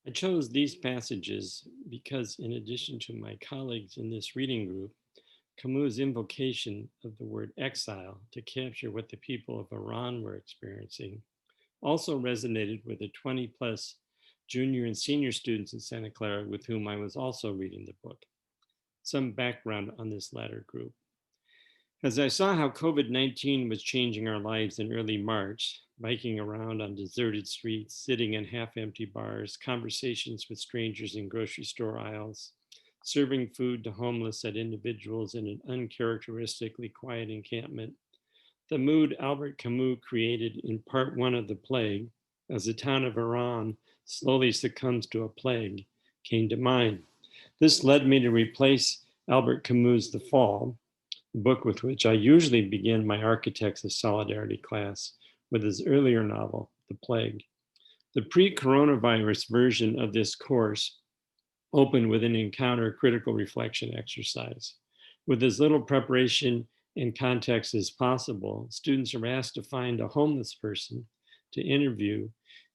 I chose these passages because, in addition to my colleagues in this reading group, Camus' invocation of the word exile to capture what the people of Iran were experiencing also resonated with the 20 plus junior and senior students in Santa Clara with whom I was also reading the book. Some background on this latter group. As I saw how COVID-19 was changing our lives in early March, biking around on deserted streets, sitting in half empty bars, conversations with strangers in grocery store aisles, serving food to homeless at individuals in an uncharacteristically quiet encampment, the mood Albert Camus created in part one of The Plague, as the town of Iran slowly succumbs to a plague, came to mind. This led me to replace Albert Camus' The Fall, the book with which I usually begin my Architects of Solidarity class, with his earlier novel, The Plague. The pre coronavirus version of this course opened with an encounter critical reflection exercise. With as little preparation and context as possible, students are asked to find a homeless person to interview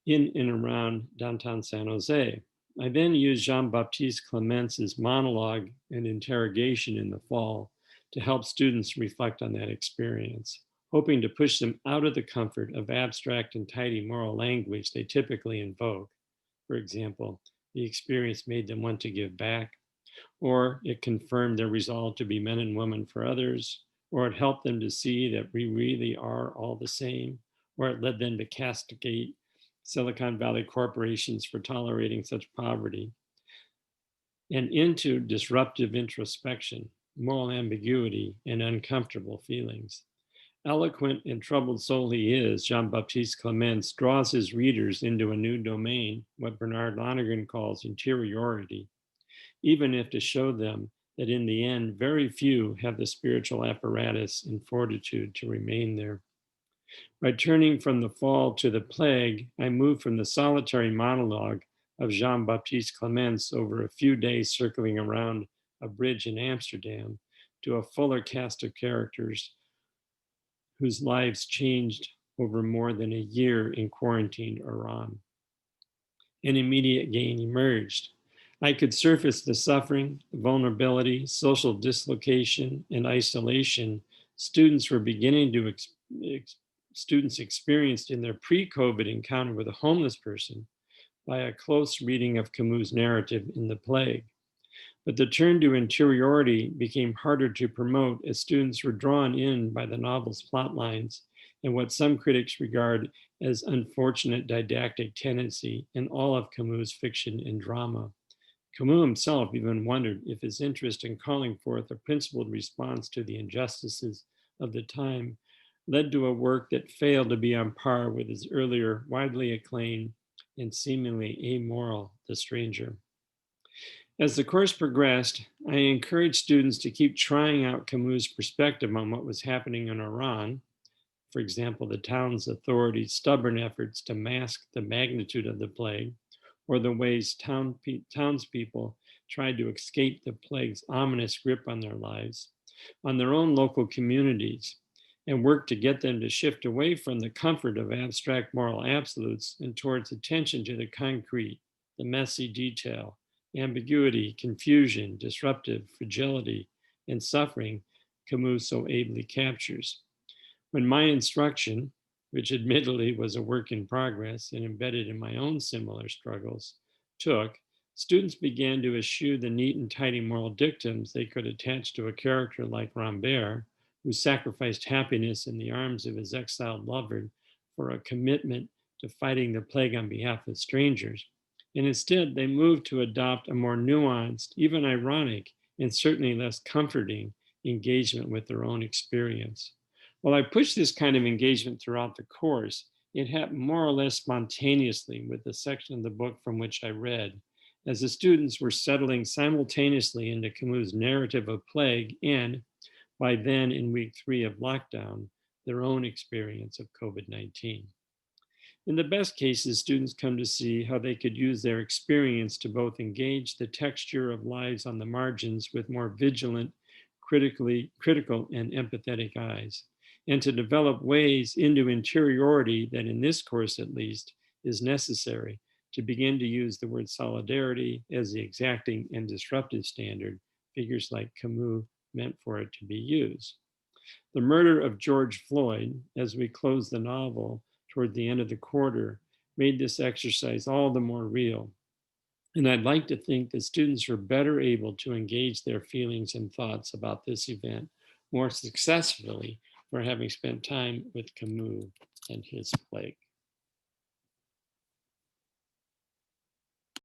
in and around downtown San Jose. I then used Jean-Baptiste Clemence's monologue and interrogation in the fall to help students reflect on that experience, hoping to push them out of the comfort of abstract and tidy moral language they typically invoke. For example, the experience made them want to give back, or it confirmed their resolve to be men and women for others, or it helped them to see that we really are all the same, or it led them to castigate Silicon Valley corporations for tolerating such poverty, and into disruptive introspection, moral ambiguity, and uncomfortable feelings. Eloquent and troubled soul he is, Jean-Baptiste Clemence draws his readers into a new domain, what Bernard Lonergan calls interiority, even if to show them that in the end, very few have the spiritual apparatus and fortitude to remain there. By turning from the fall to the plague, I moved from the solitary monologue of Jean-Baptiste Clemence over a few days circling around a bridge in Amsterdam to a fuller cast of characters whose lives changed over more than a year in quarantined Iran. An immediate gain emerged. I could surface the suffering, the vulnerability, social dislocation, and isolation students were beginning to students experienced in their pre-COVID encounter with a homeless person by a close reading of Camus' narrative in The Plague. But the turn to interiority became harder to promote as students were drawn in by the novel's plot lines and what some critics regard as unfortunate didactic tendency in all of Camus' fiction and drama. Camus himself even wondered if his interest in calling forth a principled response to the injustices of the time led to a work that failed to be on par with his earlier widely acclaimed and seemingly amoral The Stranger. As the course progressed, I encouraged students to keep trying out Camus' perspective on what was happening in Iran. For example, the town's authorities' stubborn efforts to mask the magnitude of the plague, or the ways townspeople tried to escape the plague's ominous grip on their lives, on their own local communities, and worked to get them to shift away from the comfort of abstract moral absolutes and towards attention to the concrete, the messy detail, ambiguity, confusion, disruptive fragility, and suffering Camus so ably captures. When my instruction, which admittedly was a work in progress and embedded in my own similar struggles, took, students began to eschew the neat and tidy moral dictums they could attach to a character like Rambert, who sacrificed happiness in the arms of his exiled lover for a commitment to fighting the plague on behalf of strangers. And instead, they moved to adopt a more nuanced, even ironic, and certainly less comforting engagement with their own experience. While I pushed this kind of engagement throughout the course, it happened more or less spontaneously with the section of the book from which I read, as the students were settling simultaneously into Camus' narrative of plague and, by then in week 3 of lockdown, their own experience of COVID-19. In the best cases, students come to see how they could use their experience to both engage the texture of lives on the margins with more vigilant, critical, and empathetic eyes, and to develop ways into interiority that, in this course at least, is necessary to begin to use the word solidarity as the exacting and disruptive standard figures like Camus meant for it to be used. The murder of George Floyd, as we close the novel toward the end of the quarter, made this exercise all the more real. And I'd like to think that students are better able to engage their feelings and thoughts about this event more successfully for having spent time with Camus and his plague.